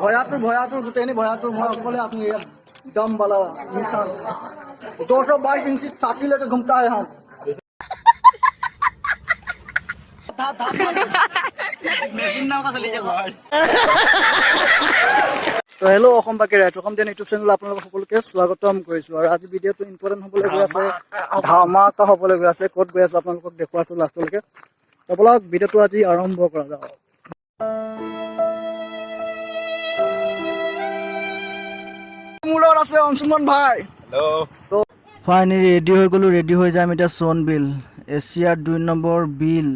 भयातुर गुटेनी भयातुर मैं अकेले आदमी यार दम वाला इंसान 222 इंची छाती लेके घूमता है हम तो हेलो बाकी राइजम देन यूट्यूब चेनेल आपलोक सकलोके स्वागतम करिছো और आज भिडिओ इम्पोर्टेन्ट हबले गई আছে ধামাকা हबले गई আছে कत गई আছে आपलोक देखुवाছো लास्टলৈকে तो ब्लॉग भिडिओ आज आरम्भ करा जाओ मूलर আছে অংশুমান ভাই हेलो तो फाइनली रेडी हो जाम এটা সোনবিল एशियार 2 नम्बर बिल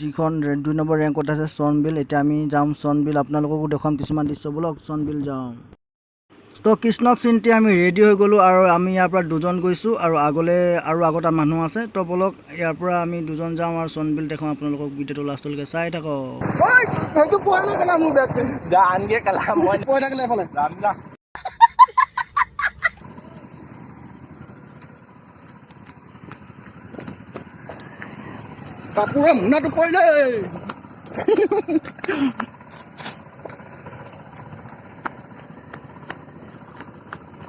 जिखन 2 नम्बर रैंकत আছে सोनबिल এটা আমি যাম सोनबिल আপোনালোককো দেখাম কিছুমান দৃশ্য ব্লগ सोनबिल যাম তো কৃষ্ণক চিন্তি আমি ৰেডি হৈ গলো আৰু আমি ইয়াৰ পৰা দুজন গৈছো আৰু আগলে আৰু আগত মানুহ আছে তো ব্লগ ইয়াৰ পৰা আমি দুজন যাম আৰু सोनबिल দেখাম আপোনালোকক ভিডিওটো লাষ্টলৈকে চাই থাকক ওই সেইটো পয়লা কলা মোৰ বেক যা আনগে কলা মই পয়লা কলা ফলে যাম যা কাপুরা মুনা তো পড়লে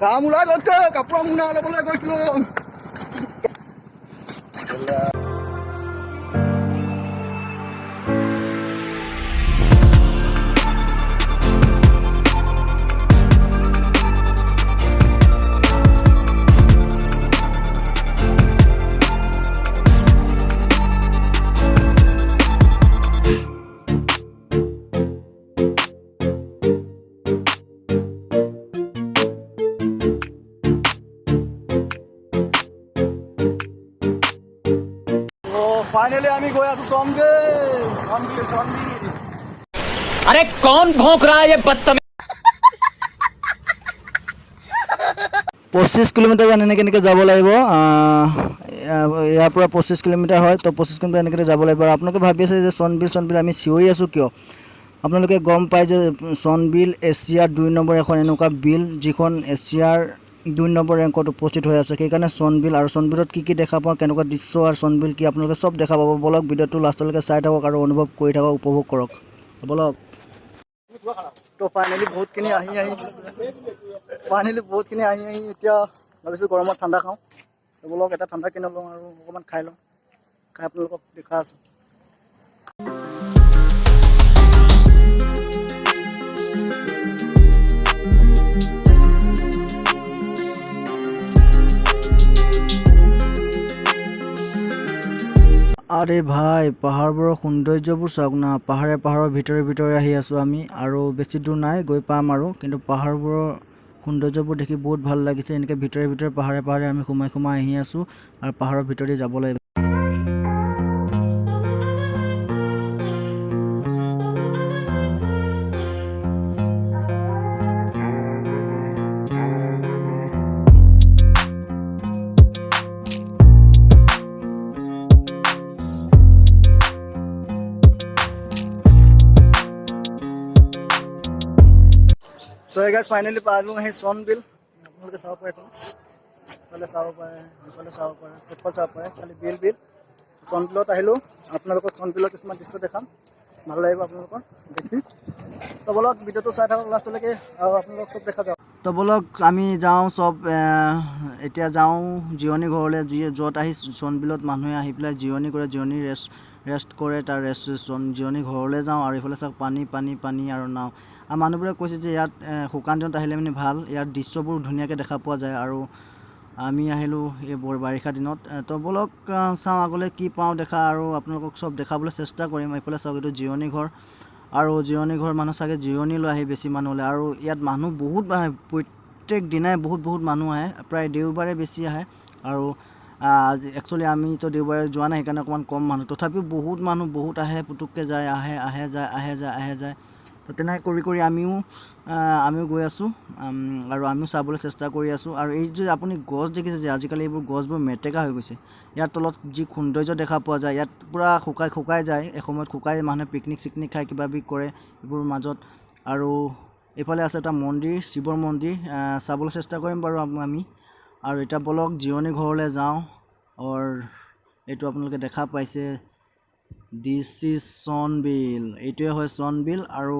কামুলা গতে কাপুরা মুনা লবলে গৈছিল फाइनली आमी गया तो सोनबिल अरे कौन भौंक रहा है ये बदतमीज 25 किलोमीटर এনেকে যাব লাগিব ইয়াৰ পৰা 25 কিলোমিটাৰ হয় তো 25 কিলোমিটাৰ এনেকে যাব লাগিব আৰু আপোনালোকে ভাবি আছে যে সোনবিল আমি চিঞৰি আছো কিয় আপোনালোকে গম পায় যে সোনবিল এছিয়াৰ 2 নম্বৰ এখন এনেকুৱা বিল যিখন এছিয়াৰ 2 নম্বৰ ৰেংকত উপস্থিত হৈ আছে সেইকাৰণে সোনবিল আৰু সোনবিলত কি দেখা পাওঁ কেনেকুৱা দৃশ্য আৰু সোনবিল কি আপোনালোকে সব দেখা পাব ব্লগ ভিডিওটো লাষ্টলৈকে চাই থাকক আৰু অনুভৱ কৰি থাকক উপভোগ কৰক ব্লগ তো ফাইনালি বহুতখিনি আহি এতিয়া ভাবিছোঁ গৰমত ঠাণ্ডা খাওঁ তো ব্লগ এটা ঠাণ্ডা কিনি লওঁ আৰু অকণমান খাই লওঁ খাই আপোনালোকক দেখা আছোঁ আৰে ভাই পাহাড়বোৰৰ সৌন্দৰ্যবোৰ চাওক না পাহাৰৰ ভিতৰে আহি আছো আমি আৰু বেছি দূৰ নাই গৈ পাম আৰু কিন্তু পাহাৰবোৰৰ সৌন্দৰ্যবোৰ দেখি বহুত ভাল লাগিছে এনেকৈ ভিতৰে পাহাৰে আমি সোমাই আহি আছো আৰু পাহাৰৰ ভিতৰে যাব লাগিব तो गाइस फाइनली पालू है सोनबिल आपलोके चाव पारे इफाले चाव पारे सबफाले चाव पारे खाली बिल सोनबिलत आहिलो आपनालोকক सोनबिলৰ কিছুমান দৃশ্য দেখাম ভাল লাগিব আপোনালোকৰ দেখি তো ব্লগ ভিডিওটো চাই থাকক লাষ্টলৈকে আৰু আপোনালোক সব দেখা যাওক তো ব্লগ আমি যাওঁ সব এতিয়া যাওঁ জিৰণি ঘৰলৈ য'ত আহি সোনবিলত মানুহে আহি পেলাই জিৰণি কৰে জিৰণি ৰেষ্ট কৰে তাৰ জিৰণি ঘৰলৈ যাওঁ আৰু ইফালে চাওক পানী আৰু নাও আৰ মানুহবোৰে কৈছে যে ইয়াত শুকান দিনত আহিলে মানে ভাল ইয়াৰ দৃশ্যবোৰ ধুনীয়াকৈ দেখা পোৱা যায় আৰু আমি আহিলোঁ এই বাৰিষা দিনত তো ব্লগ চাওঁ আগলৈ কি পাওঁ দেখা আৰু আপোনালোকক সব দেখাবলৈ চেষ্টা কৰিম এইফালে চাওক এইটো জিৰণি ঘৰ আৰু জিৰণি ঘৰ মানুহ চাগে জিৰণি লৈ আহি বেছি মানুহ হ'লে আৰু ইয়াত মানুহ বহুত প্ৰত্যেক দিনাই বহুত মানুহ আহে প্ৰায় দেওবাৰে বেছি আহে আৰু একচুৱেলি আমিতো দেওবাৰে যোৱা নাই সেইকাৰণে অকণমান কম মানুহ তথাপিও বহুত মানুহ বহুত আহে পুতুককৈ যায় আহে যায় তো তেনে কৰি আমিও গৈ আছোঁ আৰু আমিও চাবলৈ চেষ্টা কৰি আছোঁ আৰু এই যে আপুনি গছ দেখিছে যে আজিকালি এইবোৰ গছবোৰ মেটেকা হৈ গৈছে ইয়াৰ তলত যি সৌন্দৰ্য দেখা পোৱা যায় ইয়াত পুৰা শুকাই যায় এসময়ত শুকাই মানুহে পিকনিক খাই কিবাবি কৰে এইবোৰ মাজত আৰু এইফালে আছে এটা মন্দিৰ শিৱৰ মন্দিৰ চাবলৈ চেষ্টা কৰিম বাৰু আমি আৰু এটা ব্লগ জিৰণি ঘৰলৈ যাওঁ আৰু এইটো আপোনালোকে দেখা পাইছে দিস ইজ সোনবিল এইটোৱে হয় সোনবিল আৰু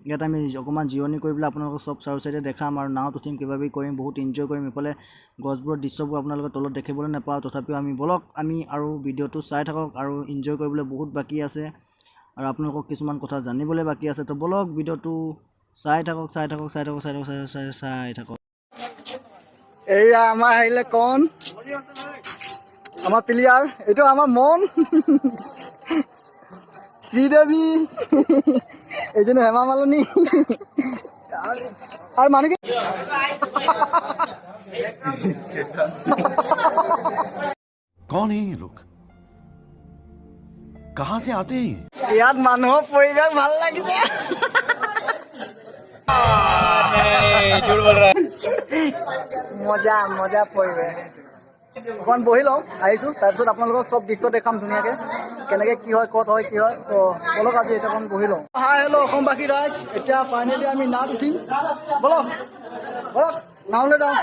ইয়াত আমি অকণমান জিৰণি কৰি পেলাই আপোনালোকক চব চাৰু চাইডে দেখাম আৰু নাৱত উঠিম কিবা কিবি কৰিম বহুত এনজয় কৰিম এইফালে গছবোৰৰ দৃশ্যবোৰ আপোনালোকে তলত দেখিবলৈ নাপাওঁ তথাপিও আমি বলক আমি আৰু ভিডিঅ'টো চাই থাকক আৰু এনজয় কৰিবলৈ বহুত বাকী আছে আৰু আপোনালোকক কিছুমান কথা জানিবলৈ বাকী আছে তো বলক ভিডিঅ'টো চাই থাকক এয়া আমাৰ আহিলে কণ আমাৰ প্লেয়াৰ এইটো আমাৰ মন শ্ৰীদেৱী এইজনী হেমা মালিনী আৰু মানে কি कौन है ये लोग कहां से आते हैं ইয়াত মানুহৰ পৰিৱেশ ভাল লাগিছে মজা মজা পৰিৱেশ অকণমান বহি লওঁ আহিছোঁ তাৰপিছত আপোনালোকক চব দৃশ্য দেখাম ধুনীয়াকৈ কেনেকৈ কি হয় ক'ত হয় কি হয় তো বলক আজি এতিয়া অকণমান বহি লওঁ হাই হেল্ল' অসমবাসী ৰাইজ এতিয়া ফাইনেলি আমি নাৱত উঠিম বলক বলক নাৱলৈ যাওঁ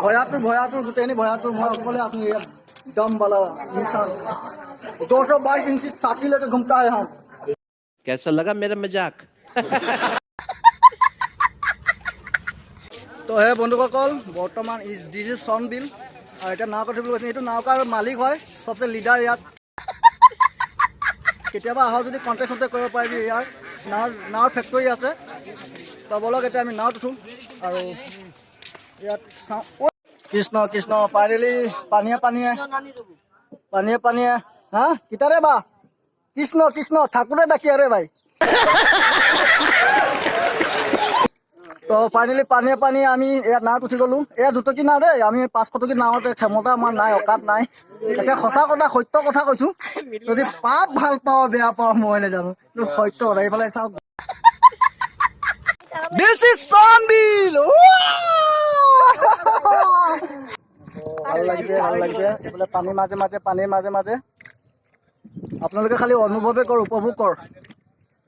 ভয়াটোৰ গোটেইখিনি ভয়াটোৰ মই অকলে আছোঁ ইয়াত दम वाला इंसान 222 इंची छाती लेके घूमता है हम कैसा लगा मेरा मजाक তো হে বন্ধুসকল বৰ্তমান দিছ ইজ চনবিল আৰু এতিয়া নাও কথা বুলি কৈছে এইটো নাওকাৰ মালিক হয় সবচে লিডাৰ ইয়াত কেতিয়াবা আহ যদি কণ্টেক্ট চণ্টেক্ট কৰিব পাৰিবি ইয়াৰ নাৱৰ ফেক্টৰী আছে তো বলক এতিয়া আমি নাৱত উঠোঁ আৰু ইয়াত চাওঁ কৃষ্ণ কৃষ্ণ ফাইনেলি পানীয়ে হা কিতাৰে বা কৃষ্ণ কৃষ্ণ ঠাকুৰে ডাকি আৰে ভাই তো ফাইনেলি পানীয়ে আমি ইয়াত নাৱত উঠি গ'লোঁ এয়া দুটকী নাও দেই আমি 500 টকী নাৱতে ক্ষমতা আমাৰ নাই অকাত নাই তাকে সঁচা কথা সত্য কথা কৈছোঁ যদি পাপ ভাল পাওঁ বেয়া পাওঁ মই নাজানো কিন্তু সত্য কথা এইফালে চাওক দিছ ইজ চনবিল ভাল লাগিছে এইফালে পানীৰ মাজে আপোনালোকে খালি অনুভৱে কৰ উপভোগ কৰ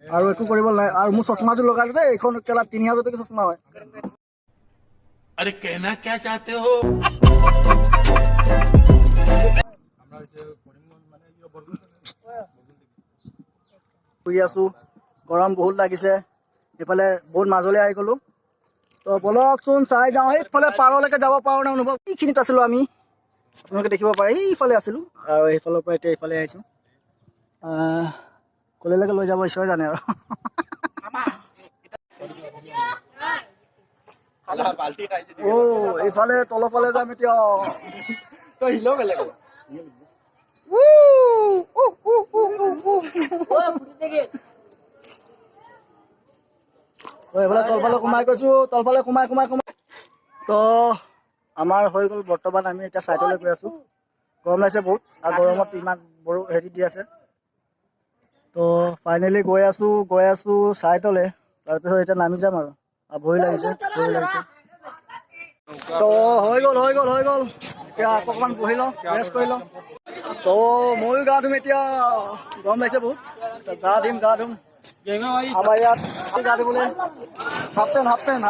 আৰু একো কৰিব নাই আৰু মোৰ চশমাযোৰ লগালো দেই এইখন কেলা 3000 টকীয়া চশমা হয় अरे कहना क्या चाहते हो ফুৰি আছোঁ গৰম বহুত লাগিছে এইফালে বহুত মাজলৈ আহি গ'লোঁ তো বলকচোন চাই যাওঁ এইফালে পাৰলৈকে যাব পাৰোঁ নে অনুভৱ এইখিনিত আছিলোঁ আমি আপোনালোকে দেখিব পাৰে এইফালে আছিলোঁ আৰু এইফালৰ পৰা এতিয়া এইফালে আহিছোঁ কলৈলৈকে লৈ যাব ঈশ্বৰে জানে আৰু এইফালে তলৰফালে যাম এতিয়া এইফালে তলফালে সোমাই গৈছোঁ তলফালে সোমাই তো আমাৰ হৈ গ'ল বৰ্তমান আমি এতিয়া চাইডলৈ গৈ আছোঁ গৰম লাগিছে বহুত আৰু গৰমত ইমান হেৰি দি আছে তো ফাইনেলি গৈ আছোঁ চাইডলৈ তাৰপিছত এতিয়া নামি যাম আৰু ভয় লাগিছে তো হৈ গ'ল এতিয়া আকৌ অকণমান বহি লওঁ ৰেষ্ট কৰি লওঁ তো ময়ো গা ধুম এতিয়া গৰম লাগিছে বহুত গা ধুম আমাৰ ইয়াত গা ধুবলৈ হাফ পেণ্ট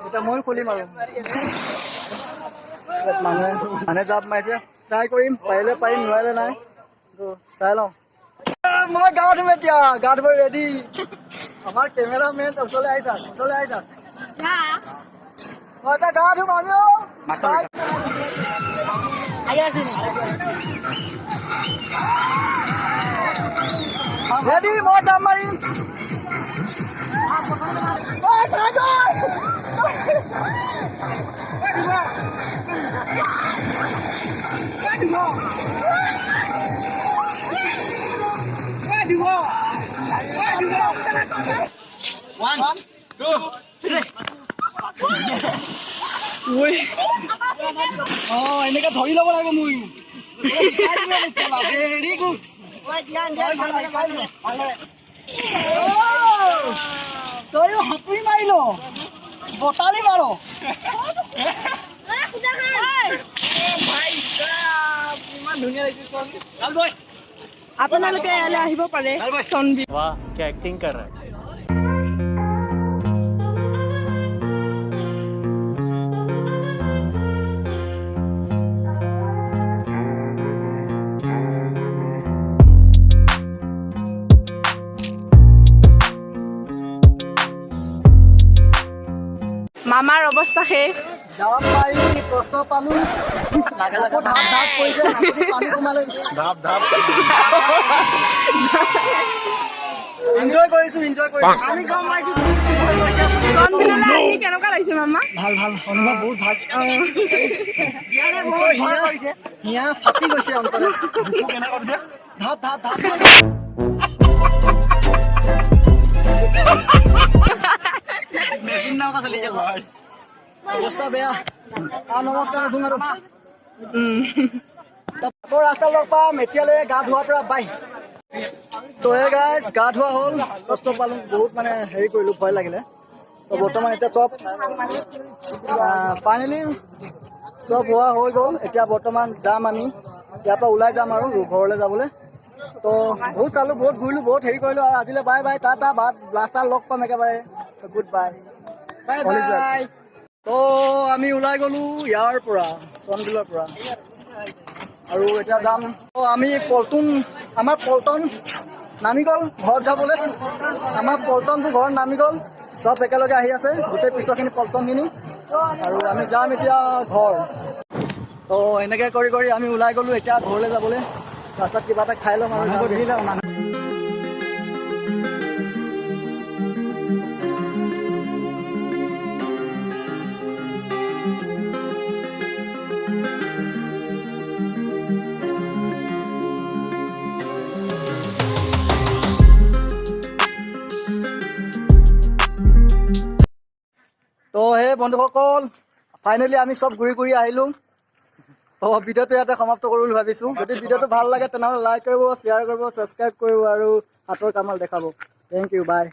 এতিয়া ময়ো খুলিম আৰু মানুহে জাপ মাৰিছে ট্ৰাই কৰিম পাৰিলে পাৰিম নোৱাৰিলে নাই চাই লওঁ মই গা ধুম এতিয়া গা ধুব ৰেডি আমাৰ কেমেৰামেন ওচৰলৈ আহি থাক মই এতিয়া গা ধুম আমিও ৰেডি মই জাপ মাৰিম এনেকে ধৰি ল'ব লাগিব মই ভেৰি গুড তই সাঁতুৰি মাৰিল বটালি মাৰ ইমান ধুনীয়া লাগিছে আপোনালোকে ইয়ালৈ আহিব পাৰে চনবিল वाह क्या एक्टिंग कर रहा है আমাৰ অৱস্থা শেষ। জাপ মাৰি কষ্ট পালো আকৌ ধাপ ধাপ কৰিছে নাকত পানী সোমালে এনজয় কৰিছো আমি গম পাইছো চনবিললৈ আহি কেনেকুৱা লাগিছে মামা? ভাল ভাল অনুভৱ বহুত ভাল হিয়া ফাটি গৈছে অন্তৰে ধাপ ধাপ ধাপ অৱস্থা বেয়া নমস্কাৰ নতুন আৰু আকৌ ৰাস্তা লগ পাম এতিয়ালৈ গা ধোৱাৰ পৰা বাই তো গাইজ গা ধোৱা হ'ল কষ্ট পালোঁ বহুত মানে হেৰি কৰিলোঁ ভয় লাগিলে তো বৰ্তমান এতিয়া চব ফাইনেলি চব হোৱা হৈ গ'ল এতিয়া বৰ্তমান যাম আমি ইয়াৰ পৰা ওলাই যাম আৰু ঘৰলৈ যাবলৈ তো বহুত চালোঁ বহুত ঘূৰিলোঁ বহুত হেৰি কৰিলোঁ আৰু আজিলৈ বাই বাই টাটা বাট লাষ্টাৰ লগ পাম একেবাৰে গুড বাই বাই বাই তো আমি ওলাই গ'লোঁ ইয়াৰ পৰা চনবিলৰ পৰা আৰু এতিয়া যাম আমি আমাৰ পল্টন নামি গ'ল ঘৰত যাবলৈ আমাৰ পল্টনটো ঘৰত নামি গ'ল চব একেলগে আহি আছে গোটেই পিছৰখিনি পল্টনখিনি আৰু আমি যাম এতিয়া ঘৰ তো এনেকৈ কৰি কৰি আমি ওলাই গ'লোঁ এতিয়া ঘৰলৈ যাবলৈ ৰাস্তাত কিবা এটা খাই ল'ম আৰু তো সেই বন্ধুসকল ফাইনেলি আমি চব ঘূৰি ঘূৰি আহিলোঁ তো ভিডিঅ'টো ইয়াতে সমাপ্ত কৰোঁ বুলি ভাবিছোঁ যদি ভিডিঅ'টো ভাল লাগে তেনেহ'লে লাইক কৰিব শ্বেয়াৰ কৰিব ছাবস্ক্ৰাইব কৰিব আৰু হাতৰ কামত দেখাব থেংক ইউ বাই